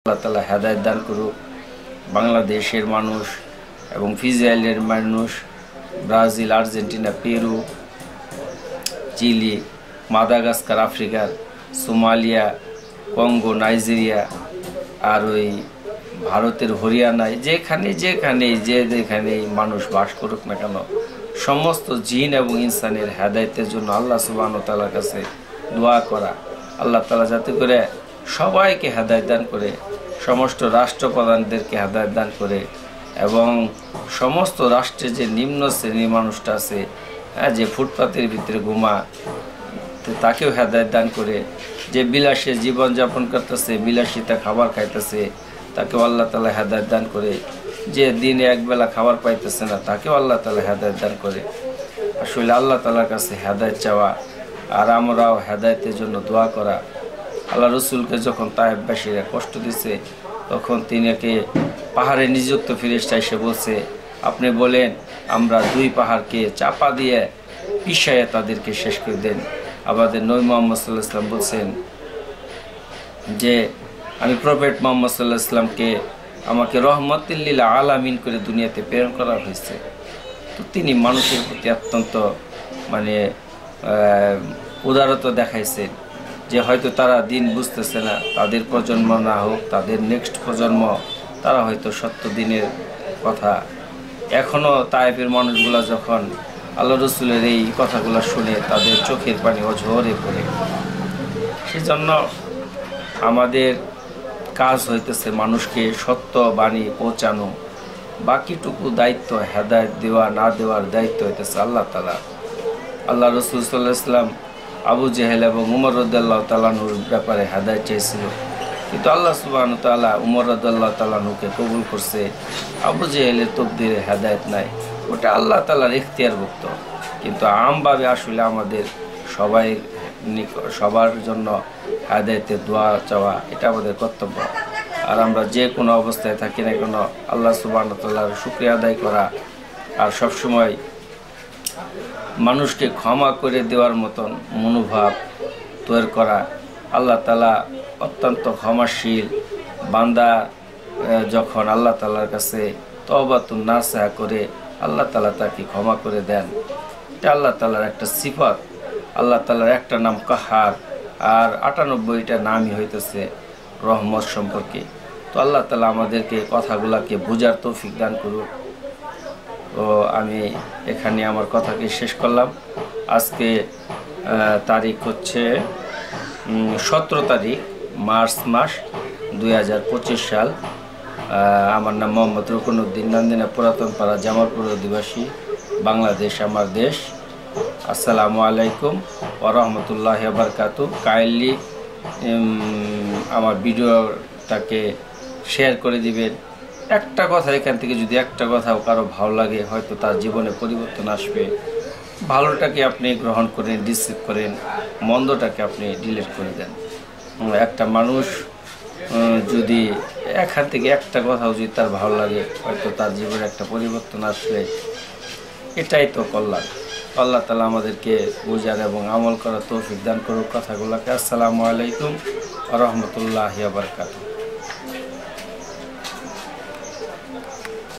আল্লাহ তাআলা হেদায়েত দান করুক। বাংলাদেশের মানুষ এবং ফিজিয়ালের মানুষ, Brazil, Argentina, Peru, Chile, Madagascar, আফ্রিকার, সোমালিয়া, কঙ্গো, নাইজেরিয়া, আর ওই ভারতের হরিয়ানায় যেখানেই মানুষ বাস করুক না কেন, সমস্ত জিন এবং ইনসানের হেদায়েতের জন্য আল্লাহ সুবহানাহু ওয়া তাআলার কাছে দোয়া করা। আল্লাহ তাআলা যাতে করে সবাইকে হেদায়েত দান করে, সমস্ত রাষ্ট্রপ্রধানদেরকে হেদায়েত দান করে, এবং সমস্ত রাষ্ট্রে যে নিম্ন শ্রেণীর মানুষটা আছে, যে ফুটপাতের ভিতরে ঘুমা, তাকেও হেদায়েত দান করে। যে বিলাসী জীবনযাপন করতেছে, বিলাসিতা খাবার খাইতেছে, তাকেও আল্লাহ তাআলা হেদায়েত দান করে। যে দিনে একবেলা খাবার পাইতেছে না, তাকেও আল্লাহ তাআলা হেদায়েত দান করে। আসলে আল্লাহ তাআলার কাছে হেদায়েত চাওয়া আর আমরাও হেদায়েতের জন্য দোয়া করা। আল্লাহ রসুলকে যখন তায়েফবাসীরা কষ্ট দিছে, তখন তিনিকে পাহাড়ে নিযুক্ত ফেরেশতা এসে বলছে, আপনি বলেন আমরা 2 পাহাড়কে চাপা দিয়ে পিষাইয়া তাদেরকে শেষ করে দেন। আমাদের নবী মুহাম্মদ সাল্লাল্লাহু আলাইহি ওয়াসাল্লাম বলছেন যে আমি প্রফেট মুহাম্মদ সাল্লাল্লাহু আলাইহি ওয়াসাল্লামকে আমাকে রহমতুল লিল আলামিন করে দুনিয়াতে প্রেরণ করা হয়েছে। তো তিনি মানুষের প্রতি অত্যন্ত উদারতা দেখাইছেন, যে হয়তো তারা দিন বুঝতেছে না, তাদের প্রজন্ম না হোক, তাদের নেক্সট প্রজন্ম, তারা হয়তো সত্য দিনের কথা এখনও তায়েফের মানুষগুলা যখন আল্লাহ রসুলের এই কথাগুলো শুনে তাদের চোখের পানি অঝরে পড়ে। সেজন্য আমাদের কাজ হইতেছে মানুষকে সত্য বাণী পৌঁছানো। বাকিটুকু দায়িত্ব হেদায়েত দেওয়া না দেওয়ার দায়িত্ব হইতেছে আল্লাহ তাআলা। আল্লাহ রসুল সাল্লাল্লাহু আলাইহি ওয়াসাল্লাম আবু জেহেল এবং উমর রাদিয়াল্লাহু তাআলা আনহুর ব্যাপারে হেদায়েত চেয়েছিল, কিন্তু আল্লাহ সুবহানাহু ওয়া তাআলা উমর রাদিয়াল্লাহু তাআলা আনহুকে কবুল করছে। আবু জেহেলের তকদিরে হেদায়েত নাই, ওটা আল্লাহ তাআলার ইখতিয়ারভুক্ত। কিন্তু আমভাবে আসলে আমাদের সবার জন্য হেদায়েতের দোয়া চাওয়া, এটা আমাদের কর্তব্য। আর আমরা যে কোনো অবস্থায় থাকি না কেন, আল্লাহ সুবহানাহু ওয়া তাআলার শুকরিয়া আদায় করা আর সবসময় মানুষকে ক্ষমা করে দেওয়ার মতন মনোভাব তৈরি করা। আল্লাহ তাআলা অত্যন্ত ক্ষমাশীল। বান্দা যখন আল্লাহ তাআলার কাছে তওবাতুন নাসুহা করে, আল্লাহ তাআলা তাকে ক্ষমা করে দেন। এটা আল্লাহ তাআলার একটা সিফাত। আল্লাহ তাআলার একটা নাম কাহার, আর 98টা নামই হইতেছে রহমত সম্পর্কে। তো আল্লাহ তাআলা আমাদেরকে কথাগুলাকে বোঝার তৌফিক দান করুক। তো আমি এখানে আমার কথাকে শেষ করলাম। আজকে তারিখ হচ্ছে 17 তারিখ মার্চ মাস 2025 সাল। আমার নাম মোহাম্মদ রুকনউদ্দিন, নান্দিনা পুরাতন পাড়া, জামালপুর অধিবাসী, বাংলাদেশ আমার দেশ। আসসালামু আলাইকুম ওয়া রাহমাতুল্লাহি ওয়া বারাকাতুহু। কাইন্ডলি আমার ভিডিওটাকে শেয়ার করে দিবেন। একটা কথা, এখান থেকে যদি একটা কথাও কারো ভালো লাগে, হয়তো তার জীবনে পরিবর্তন আসবে। ভালোটাকে আপনি গ্রহণ করেন, রিসিভ করেন, মন্দটাকে আপনি ডিলিট করে দেন। একটা মানুষ যদি এখান থেকে একটা কথাও যদি তার ভালো লাগে, হয়তো তার জীবনে একটা পরিবর্তন আসলে এটাই তো কল্যাণ। আল্লাহ তাআলা আমাদেরকে বুঝার এবং আমল করার তৌফিক দান করুক কথাগুলোকে। আসসালামু আলাইকুম ওয়া রাহমাতুল্লাহি ওয়া বারাকাতুহু।